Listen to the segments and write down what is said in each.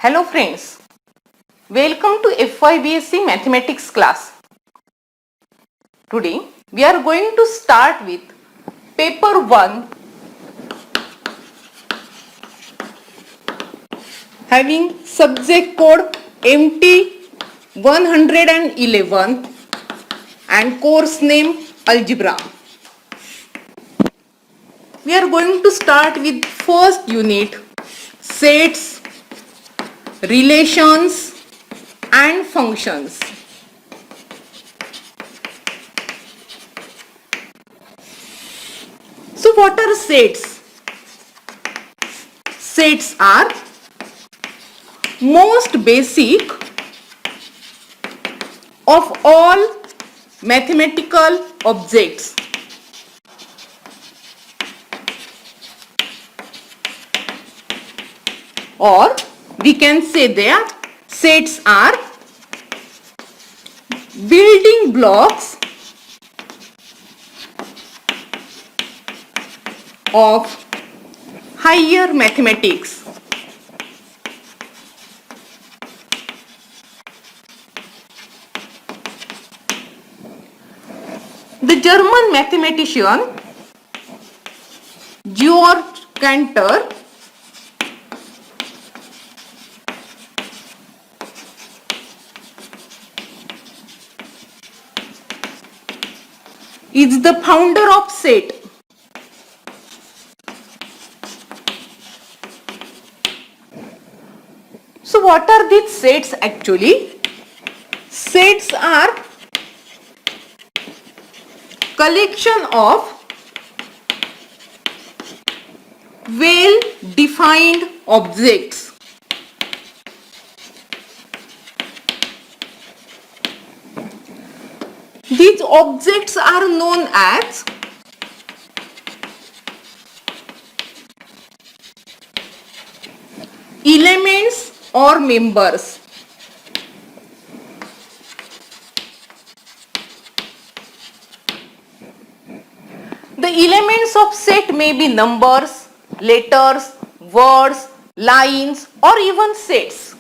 Hello friends, welcome to FYBSc Mathematics class. Today we are going to start with paper 1 having subject code MT 111 and course name Algebra. We are going to start with first unit, sets, relations and functions. So what are sets? Sets are most basic of all mathematical objects. Or we can say that sets are building blocks of higher mathematics. The German mathematician Georg Cantor is the founder of set. So what are these sets actually? Sets are collection of well defined objects. These objects are known as elements or members. The elements of set may be numbers, letters, words, lines, or even sets.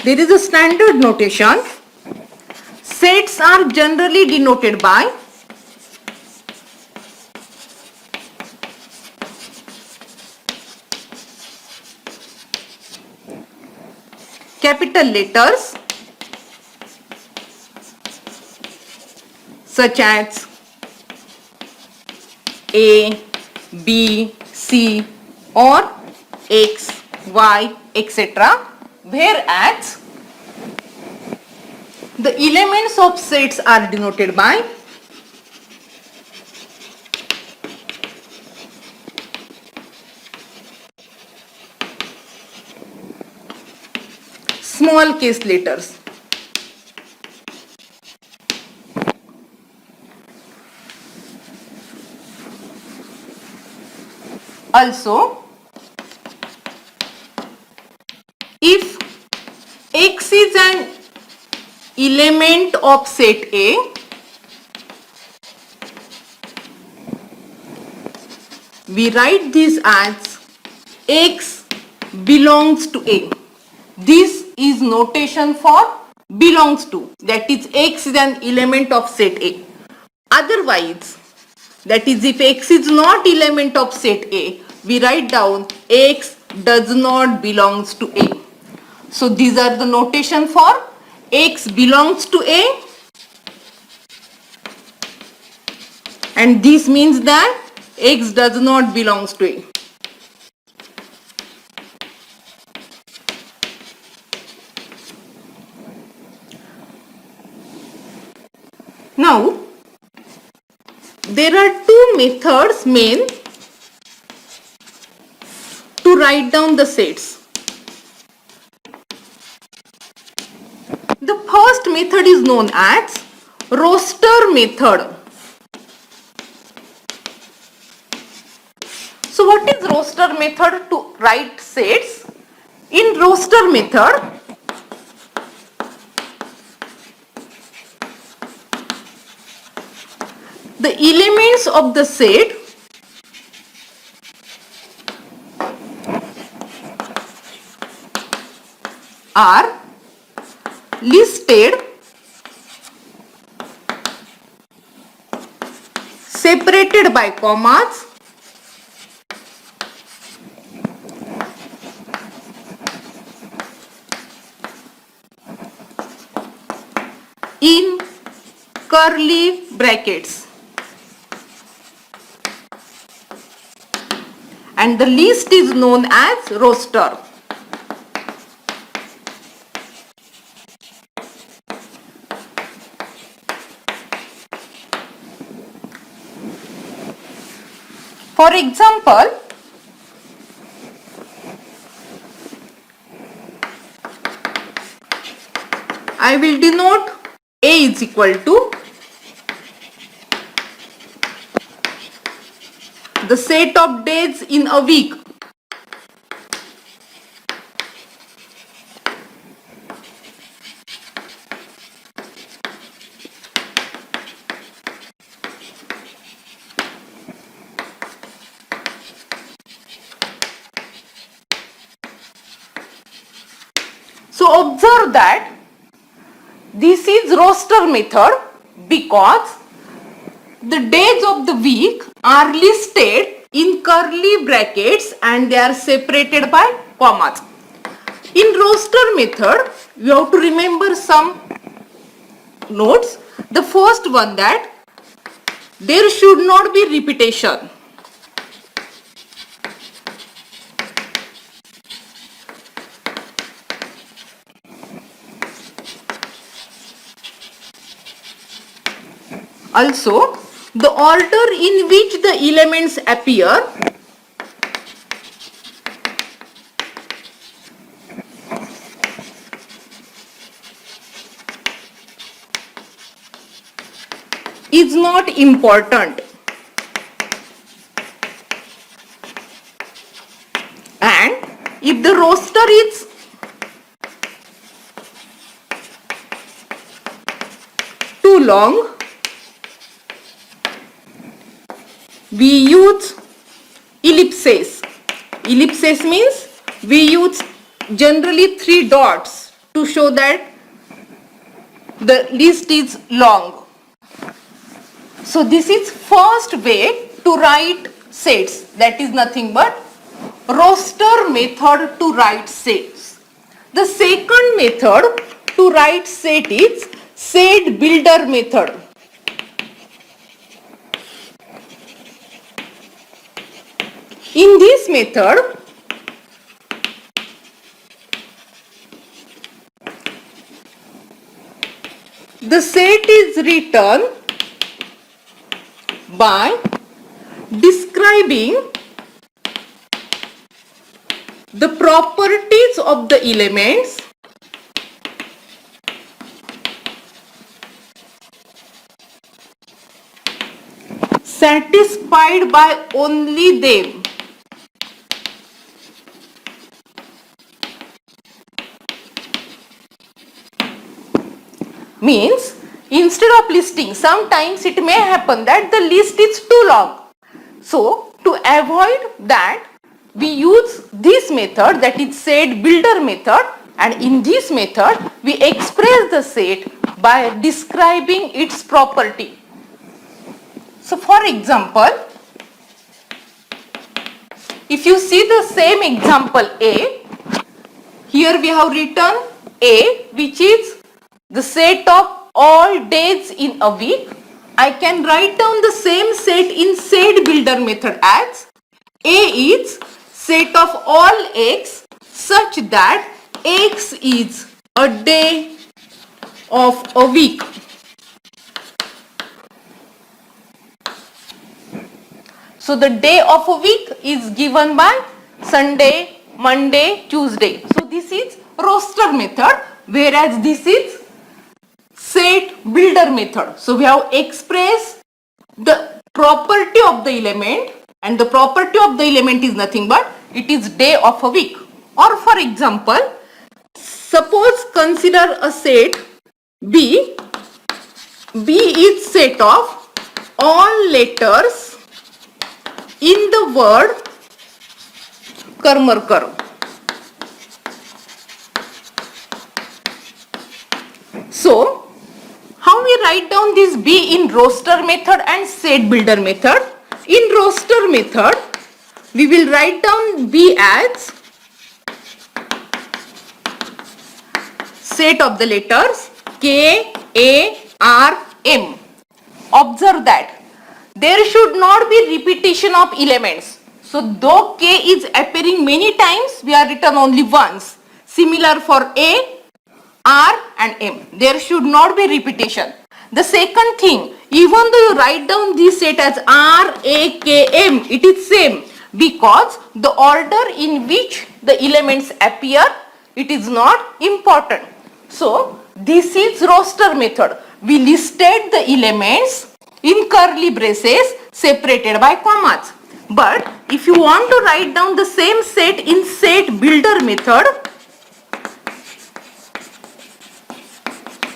There is a standard notation. Sets are generally denoted by capital letters such as A, B, C or X, Y, etc. Whereas the elements of sets are denoted by small case letters. Also, if X is an element of set A, we write this as X belongs to A. This is notation for belongs to, that is X is an element of set A. Otherwise, that is if X is not element of set A, we write down X does not belongs to A. So these are the notation for X belongs to A, and this means that X does not belongs to A. Now there are two methods main to write down the sets. first method is known as roster method. So what is roster method to write sets? In roster method, the elements of the set are listed separated by commas in curly brackets, and the list is known as roster. For example, I will denote A is equal to the set of days in a week. So observe that this is roster method because the days of the week are listed in curly brackets and they are separated by commas. In roster method, you have to remember some notes. The first one, that there should not be repetition. Also, the order in which the elements appear is not important, and if the roster is too long, we use ellipses. Ellipses means we use generally 3 dots to show that the list is long. So this is first way to write sets, that is nothing but roster method to write sets. The second method to write set is set builder method. In this method, the set is written by describing the properties of the elements satisfied by only them. Means, instead of listing, sometimes it may happen that the list is too long. So, to avoid that, we use this method, that is set builder method, and in this method we express the set by describing its property. So for example, if you see the same example A, here we have written A, which is the set of all days in a week. I can write down the same set in set builder method as A is set of all x such that x is a day of a week. So the day of a week is given by Sunday, Monday, Tuesday. So this is roster method, whereas this is set builder method. So we have expressed the property of the element, and the property of the element is nothing but it is day of a week. Or for example, suppose consider a set B. B is set of all letters in the word karmarkar. So how we write down this B in roster method and set builder method? In roster method, we will write down B as set of the letters K, A, R, M. Observe that there should not be repetition of elements. So though K is appearing many times, we are written only once. Similar for A, R and M. There should not be repetition. The second thing, even though you write down this set as R, A, K, M, it is same because the order in which the elements appear, it is not important. So this is roster method. We listed the elements in curly braces separated by commas. But if you want to write down the same set in set builder method,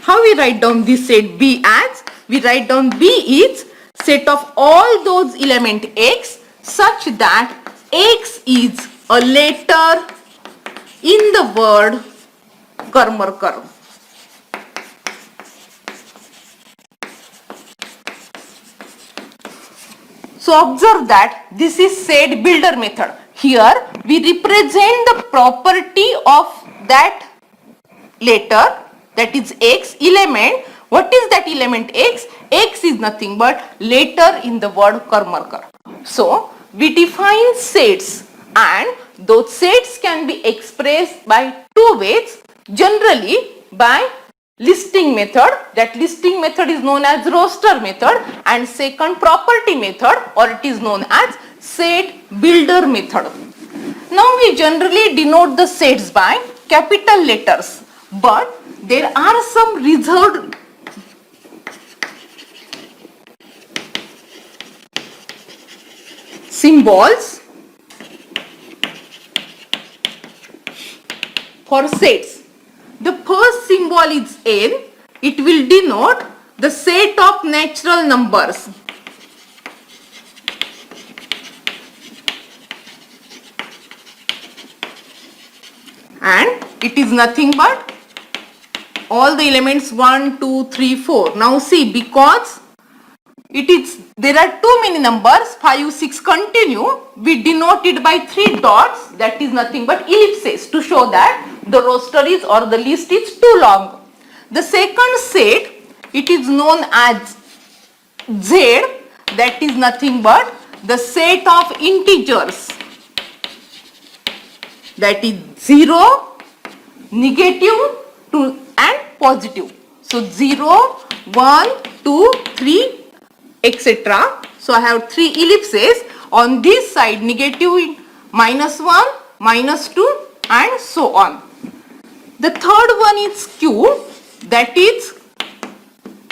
how we write down this set B as? We write down B is set of all those element X such that X is a letter in the word karmarkar. So observe that this is set builder method. Here we represent the property of that letter, that is X element. What is that element X? X is nothing but letter in the word karmarkar. So we define sets, and those sets can be expressed by two ways. Generally by listing method, that listing method is known as roster method, and second property method, or it is known as set builder method. Now we generally denote the sets by capital letters, but there are some reserved symbols for sets. The first symbol is N. It will denote the set of natural numbers. And it is nothing but all the elements 1, 2, 3, 4. Now see, because there are too many numbers, 5, 6 continue, we denote it by 3 dots, that is nothing but ellipses, to show that the roster is or the list is too long. The second set, it is known as Z, that is nothing but the set of integers, that is 0, negative, and positive. So 0, 1, 2, 3, etc. So I have 3 ellipses. On this side, negative, -1, -2, and so on. The third one is Q, that is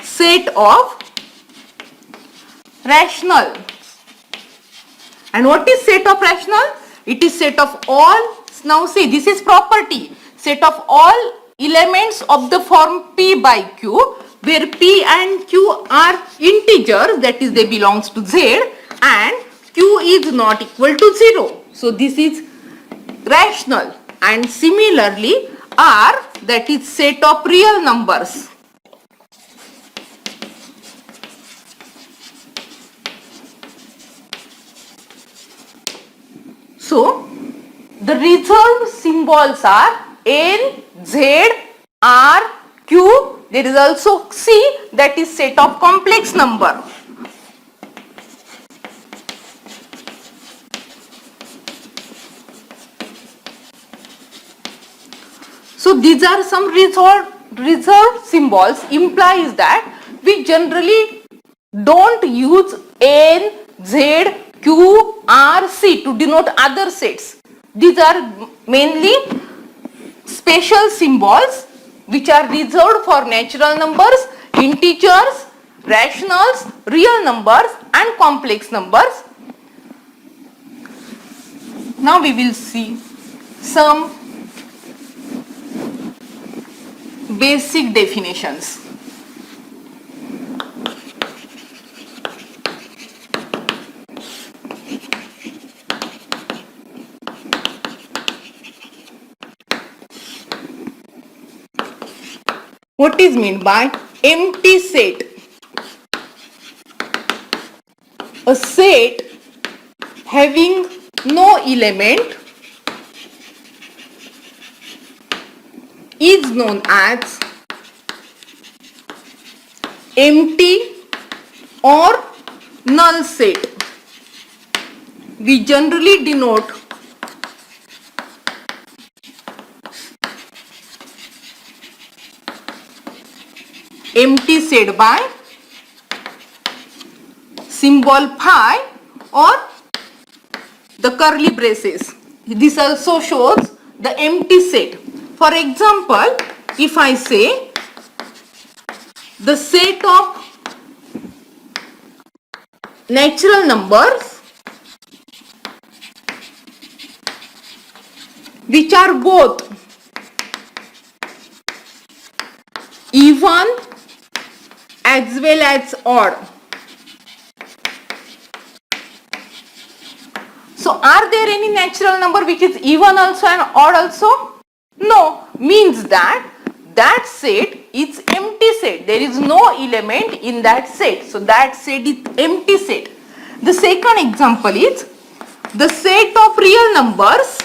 set of rational. And what is set of rational? It is set of all. Now see, this is property. Set of all elements of the form P by Q, where P and Q are integers, that is they belongs to Z, and Q is not equal to 0. So this is rational. And similarly R, that is set of real numbers. So the reserved symbols are N, Z, R, Q. There is also C, that is set of complex number. So these are some reserved symbols, implies that we generally don't use N, Z, Q, R, C to denote other sets. These are mainly special symbols which are reserved for natural numbers, integers, rationals, real numbers and complex numbers. Now we will see some basic definitions. What is meant by empty set? A set having no element is known as empty or null set. We generally denote empty set by symbol phi or the curly braces. This also shows the empty set. For example, if I say the set of natural numbers which are both even as well as odd. So are there any natural number which is even also and odd also? No, means that set is empty set. There is no element in that set. So that set is empty set. The second example is the set of real numbers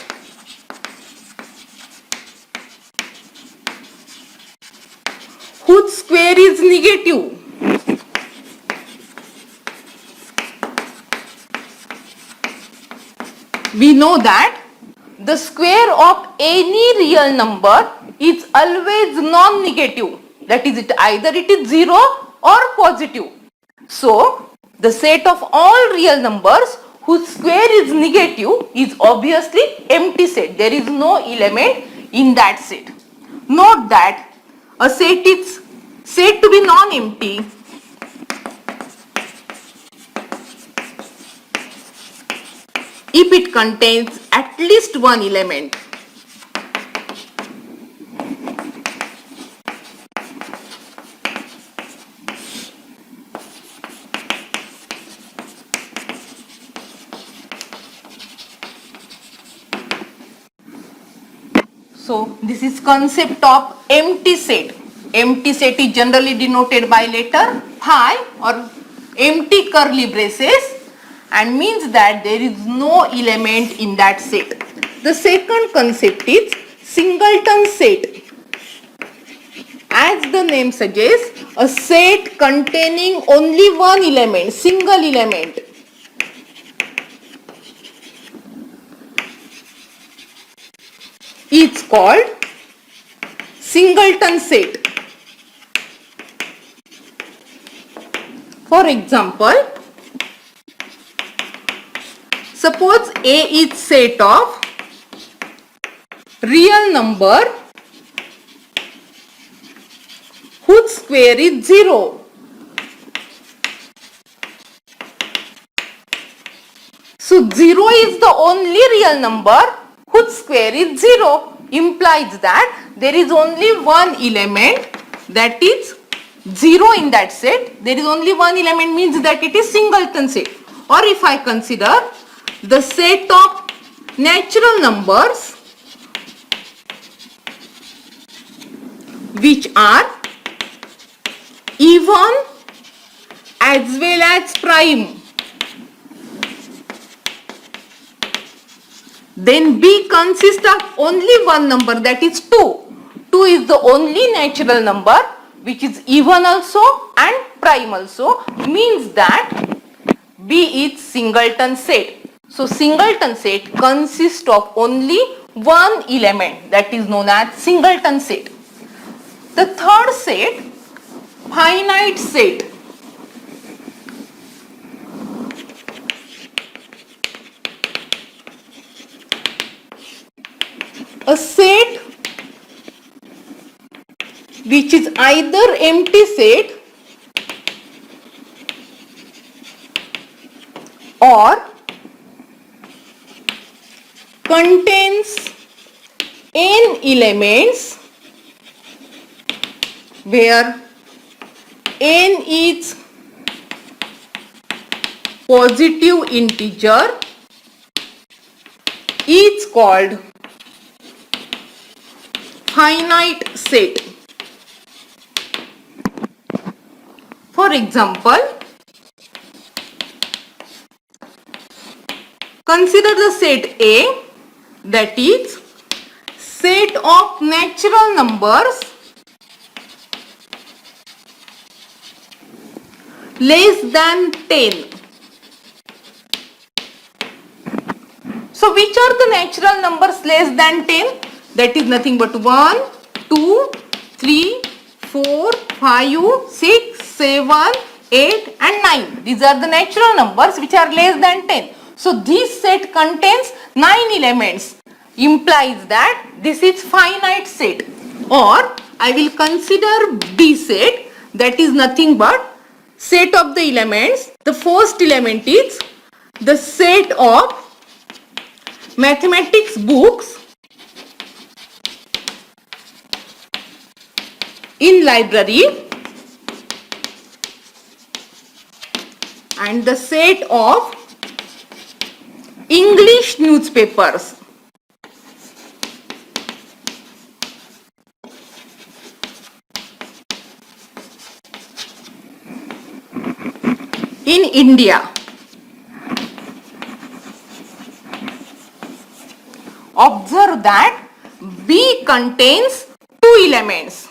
whose square is negative. We know that the square of any real number is always non-negative. That is, either it is 0 or positive. So, the set of all real numbers whose square is negative is obviously empty set. There is no element in that set. Note that a set is said to be non-empty if it contains at least one element. So this is concept of empty set. Empty set is generally denoted by letter phi or empty curly braces and means that there is no element in that set. The second concept is singleton set. As the name suggests, a set containing only one element, single element. It's called singleton set. For example, suppose A is set of real number whose square is 0. So 0 is the only real number whose square is 0, implies that there is only one element, that is 0 in that set. There is only one element means that it is singleton set. Or if I consider the set of natural numbers which are even as well as prime, then B consists of only one number, that is 2. 2 is the only natural number which is even also and prime also, means that B is singleton set. So singleton set consists of only one element, that is known as singleton set. The third set, finite set. A set which is either empty set or contains n elements where n is positive integer is called finite set. For example, consider the set A, that is set of natural numbers less than 10. So which are the natural numbers less than 10? That is nothing but 1, 2, 3, 4, 5, 6, 7, 8 and 9. These are the natural numbers which are less than 10. So this set contains 9 elements, implies that this is finite set. Or I will consider B set, that is nothing but set of the elements. The first element is the set of mathematics books in library and the set of English newspapers. In India. Observe that B contains 2 elements.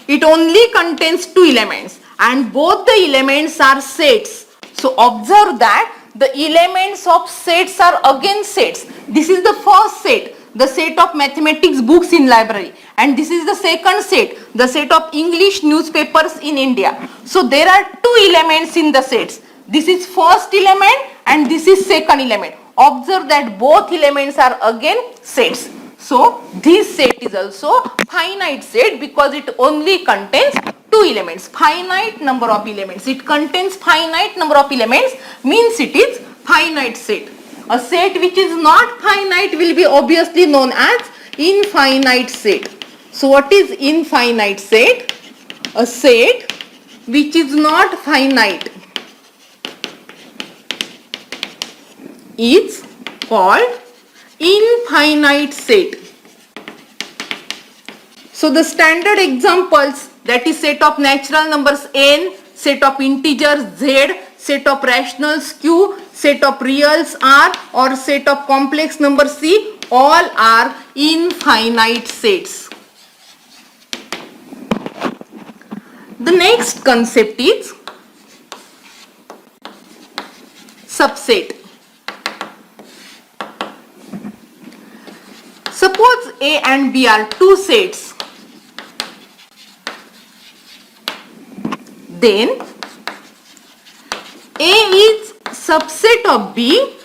It only contains 2 elements and both the elements are sets. So observe that the elements of sets are again sets. This is the first set, the set of mathematics books in library, and this is the second set, the set of English newspapers in India. So there are 2 elements in the sets. This is first element and this is second element. Observe that both elements are again sets. So this set is also finite set because it only contains 2 elements. Finite number of elements. It contains finite number of elements means it is finite set. A set which is not finite will be obviously known as infinite set. So what is infinite set? A set which is not finite is called infinite set. So the standard examples, that is set of natural numbers n, set of integers z, set of rationals q, set of reals r or set of complex numbers c, all are infinite sets. The next concept is subset. Suppose A and B are 2 sets. Then A is subset of B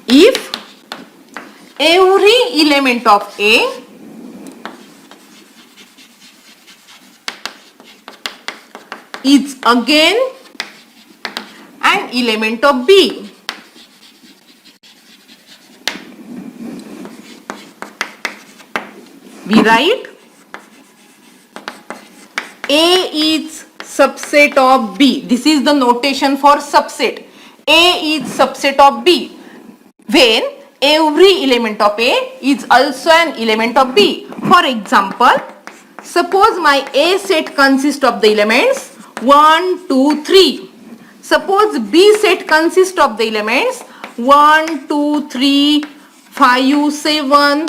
if every element of A is again an element of B. We write A is subset of B. This is the notation for subset. A is subset of B when every element of A is also an element of B. For example, suppose my A set consists of the elements 1, 2, 3. Suppose B set consists of the elements 1, 2, 3, 5, 7,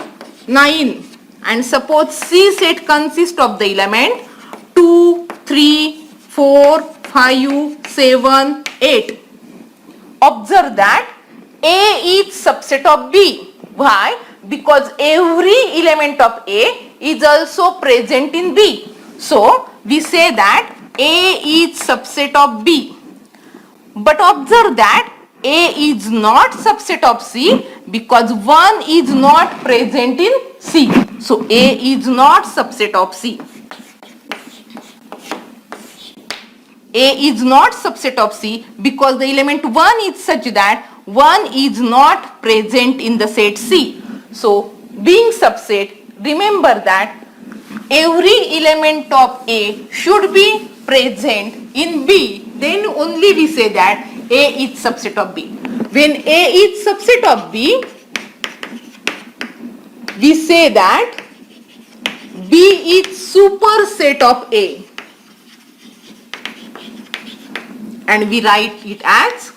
9. And suppose C set consists of the element 2, 3, 4, 5, 7, 8. Observe that A is subset of B. Why? Because every element of A is also present in B. So we say that A is subset of B. But observe that A is not subset of C because 1 is not present in C. So A is not subset of C. A is not subset of C because the element 1 is such that 1 is not present in the set C. So being subset, remember that every element of A should be present in B. Then only we say that A is subset of B. When A is subset of B, we say that B is superset of A. And we write it as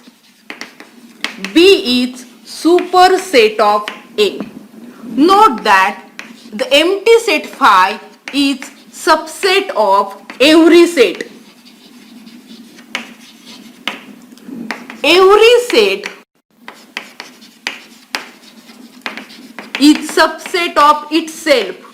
B is superset of A. Note that the empty set phi is subset of every set. Every set is subset of itself.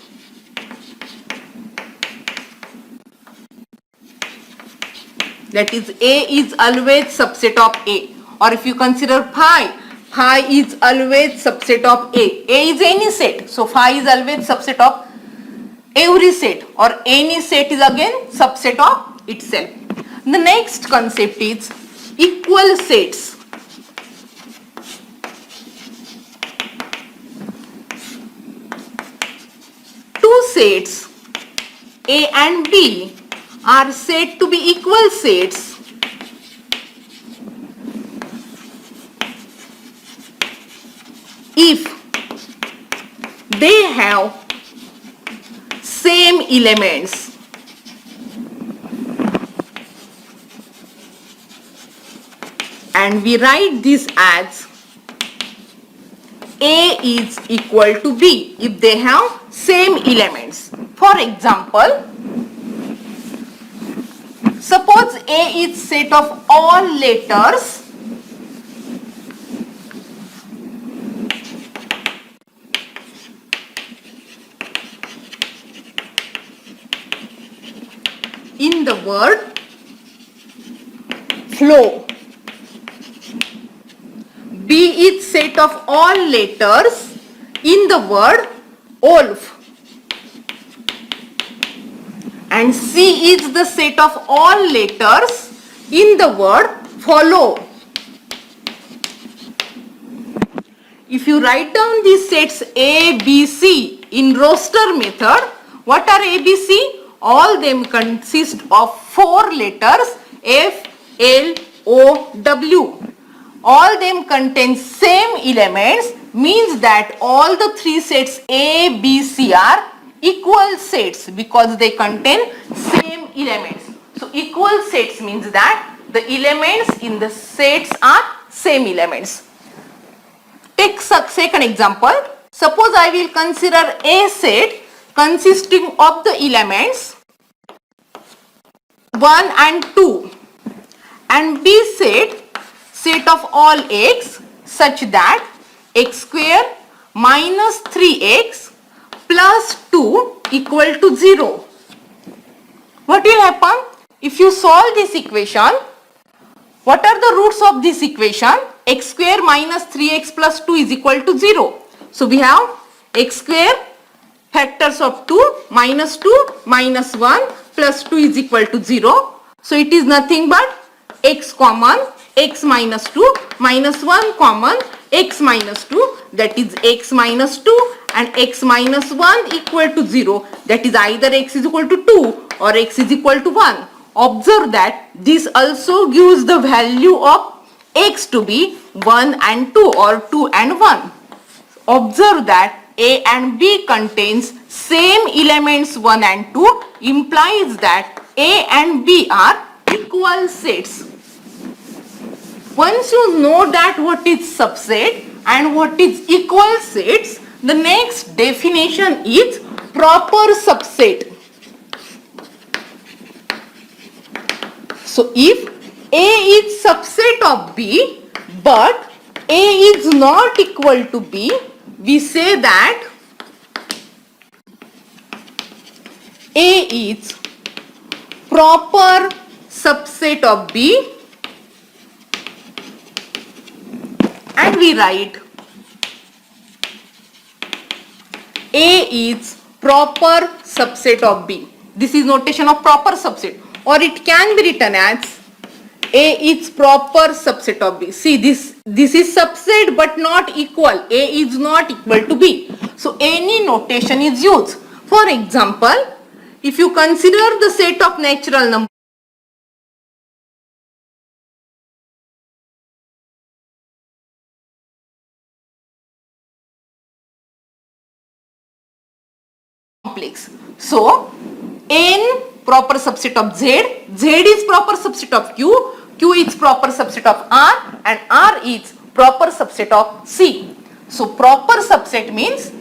That is, A is always subset of A. Or if you consider phi, phi is always subset of A. A is any set. So phi is always subset of every set, or any set is again subset of itself. The next concept is equal sets. Two sets A and B are said to be equal sets if they have same elements. And we write this as A is equal to B if they have same elements. For example, suppose A is set of all letters in the word flow. B is set of all letters in the word wolf. And C is the set of all letters in the word follow. If you write down these sets A, B, C in roster method, what are A, B, C? All them consist of 4 letters F, L, O, W. All them contain same elements, means that all the 3 sets A, B, C are equal sets because they contain same elements. So equal sets means that the elements in the sets are same elements. Take second example. Suppose I will consider A set consisting of the elements 1 and 2 and B set of all x such that x square minus 3x plus 2 equal to 0. What will happen? If you solve this equation, what are the roots of this equation? X square minus 3x plus 2 is equal to 0. So we have x square factors of 2 minus 2 minus 1 plus 2 is equal to 0. So it is nothing but x common x minus 2 minus 1 common x minus 2, that is x minus 2 and x minus 1 equal to 0, that is either x is equal to 2 or x is equal to 1. Observe that this also gives the value of x to be 1 and 2 or 2 and 1. Observe that A and B contains same elements 1 and 2 implies that A and B are equal sets. Once you know that what is subset and what is equal sets, the next definition is proper subset. So if A is subset of B but A is not equal to B, we say that A is proper subset of B and we write A is proper subset of B. This is notation of proper subset, or it can be written as A is proper subset of B. See, this is subset but not equal. A is not equal to B. So any notation is used. For example, if you consider the set of natural numbers complex. So n proper subset of Z, Z is proper subset of Q, Q is proper subset of R, and R is proper subset of C. So proper subset means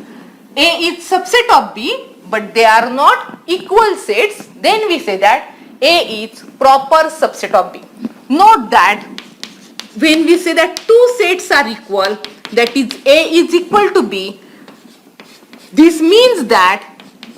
A is subset of B, but they are not equal sets. Then we say that A is proper subset of B. Note that when we say that two sets are equal, that is A is equal to B, this means that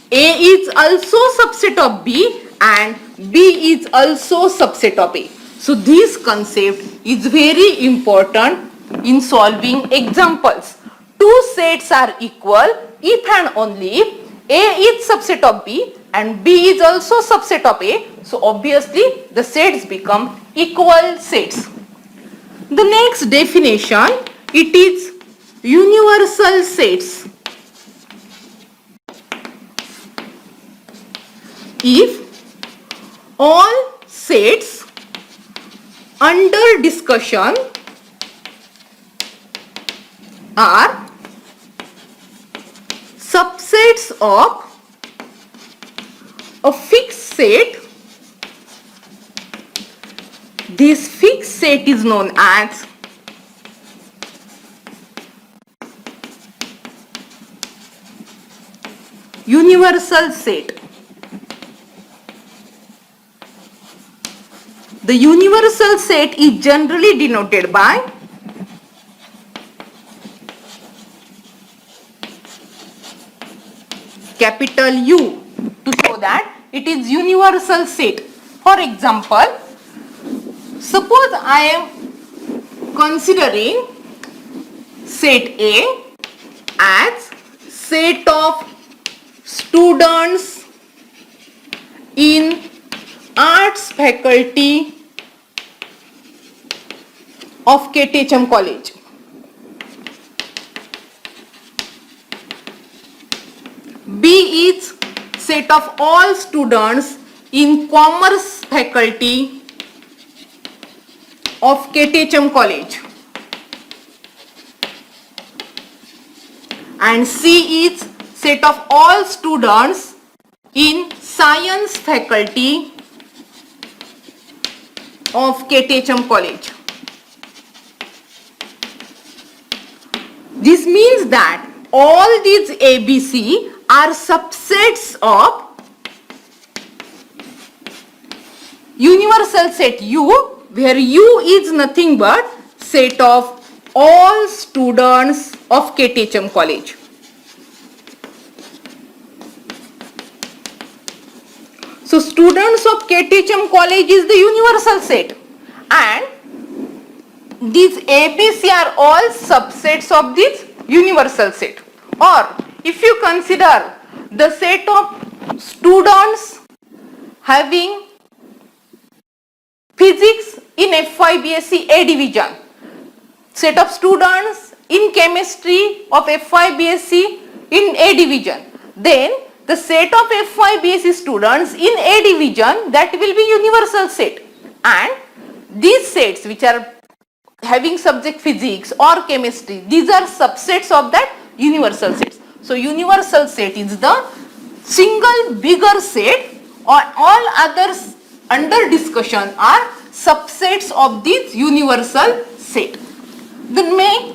A is also subset of B and B is also subset of A. So this concept is very important in solving examples. Two sets are equal if and only if A is subset of B and B is also subset of A. So obviously the sets become equal sets. The next definition, it is universal sets. If all sets under discussion are subsets of a fixed set, this fixed set is known as universal set. The universal set is generally denoted by capital U to show that it is universal set. For example, suppose I am considering set A as set of students in arts faculty of KTHM College. B is set of all students in commerce faculty of KTHM College. And C is set of all students in science faculty of KTHM College. This means that all these ABC are subsets of universal set U, where U is nothing but set of all students of KTHM College. So students of KTHM College is the universal set, and these ABC are all subsets of this universal set. Or if you consider the set of students having physics in FY/BSc A division, set of students in chemistry of FY/BSc in A division, then the set of FY/BSc students in A division, that will be universal set, and these sets which are having subject physics or chemistry, these are subsets of that universal sets. So universal set is the single bigger set, or all others under discussion are subsets of this universal set. The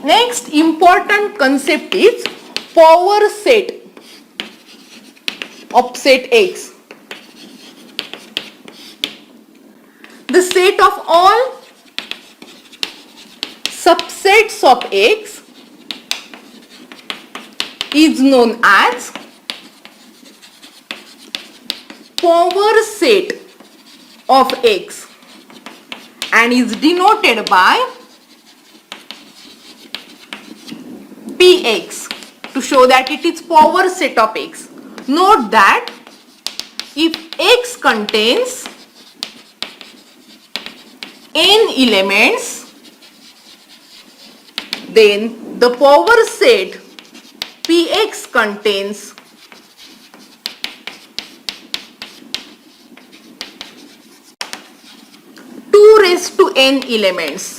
next important concept is power set of set X. The set of all subsets of X is known as power set of X and is denoted by Px to show that it is power set of x. Note that if x contains n elements, then the power set Px contains two raised to n elements.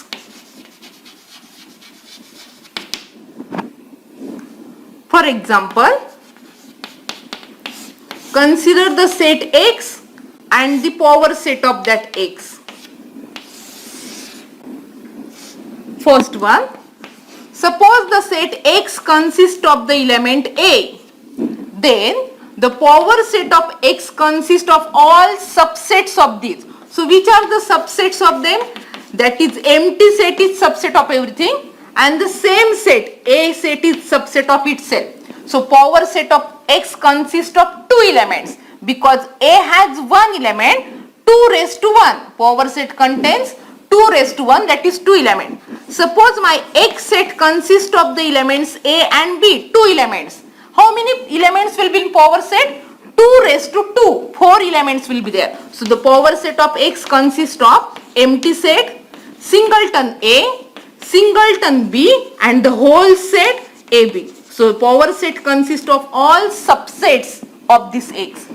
For example, consider the set X and the power set of that X. First one, suppose the set X consists of the element A, then the power set of X consists of all subsets of these. So which are the subsets of them? That is, empty set is subset of everything, and the same set, A set, is subset of itself. So power set of X consists of two elements. Because A has one element, 2 raised to 1. Power set contains 2 raised to 1, that is 2 elements. Suppose my X set consists of the elements A and B, 2 elements. How many elements will be in power set? 2 raised to 2, 4 elements will be there. So the power set of X consists of empty set, singleton A, singleton B, and the whole set AB. So power set consists of all subsets of this X.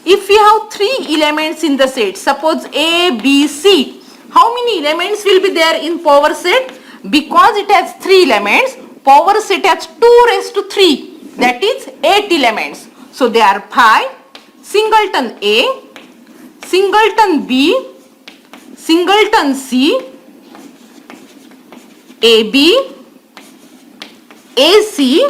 If we have 3 elements in the set, suppose A, B, C, how many elements will be there in power set? Because it has 3 elements, power set has 2 raised to 3, that is 8 elements. So they are pi, singleton A, singleton B, singleton C, AB, AC,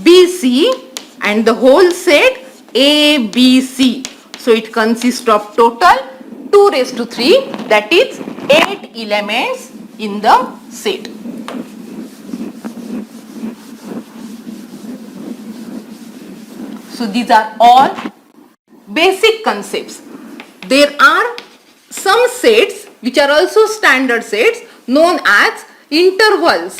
BC, and the whole set ABC. So it consists of total 2 raised to 3, that is 8 elements in the set. So these are all basic concepts. There are some sets which are also standard sets known as intervals.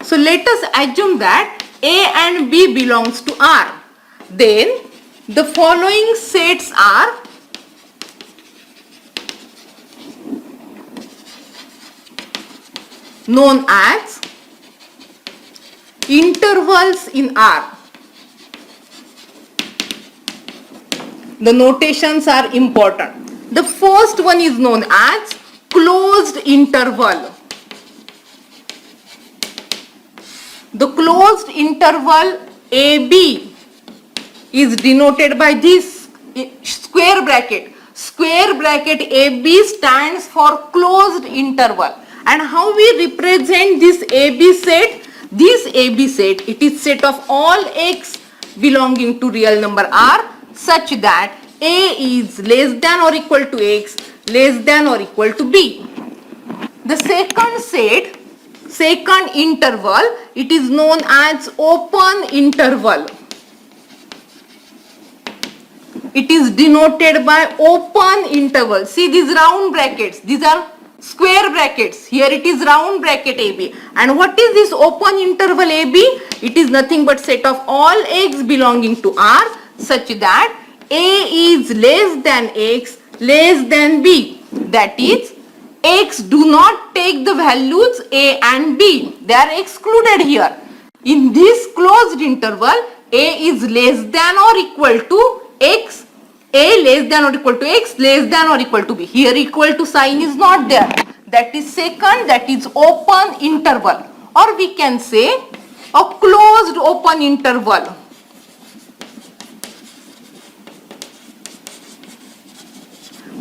So let us assume that A and B belongs to R. Then the following sets are known as intervals in R. The notations are important. The first one is known as closed interval. The closed interval AB is denoted by this square bracket. Square bracket AB stands for closed interval. And how we represent this AB set? This AB set, it is set of all x belonging to real number R such that A is less than or equal to x, less than or equal to B. The second set, second interval, it is known as open interval. It is denoted by open interval. See these round brackets, these are square brackets. Here it is round bracket AB. And what is this open interval AB? It is nothing but set of all x belonging to R such that A is less than x, less than B. That is, x do not take the values A and B. They are excluded here. In this closed interval, A is less than or equal to x, A less than or equal to x, less than or equal to B. Here equal to sign is not there. That is second, that is open interval. Or we can say a closed open interval.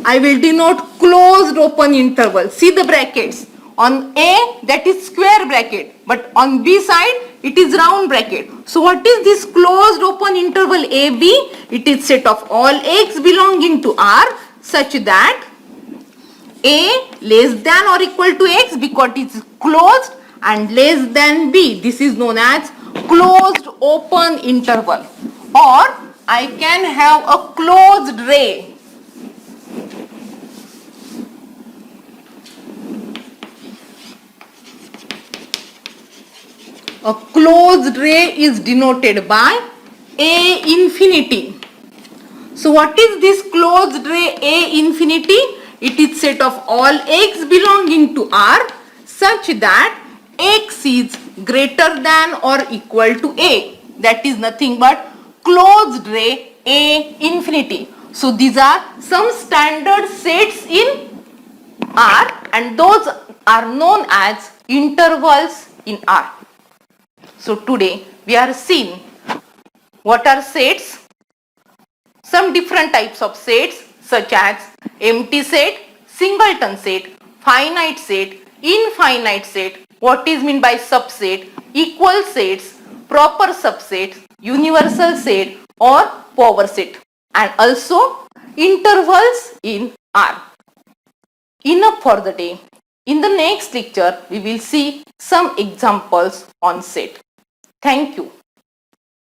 I will denote closed open interval. See the brackets. On A, that is square bracket, but on B side it is round bracket. So what is this closed open interval AB? It is set of all x belonging to R such that A less than or equal to x because it is closed and less than B. This is known as closed open interval. Or I can have a closed ray. closed ray is denoted by A infinity. So what is this closed ray A infinity? It is set of all x belonging to R such that x is greater than or equal to A. That is nothing but closed ray A infinity. So these are some standard sets in R and those are known as intervals in R. So today we are seeing what are sets, some different types of sets such as empty set, singleton set, finite set, infinite set, what is meant by subset, equal sets, proper subsets, universal set or power set, and also intervals in R. Enough for the day. In the next lecture, we will see some examples on set. Thank you.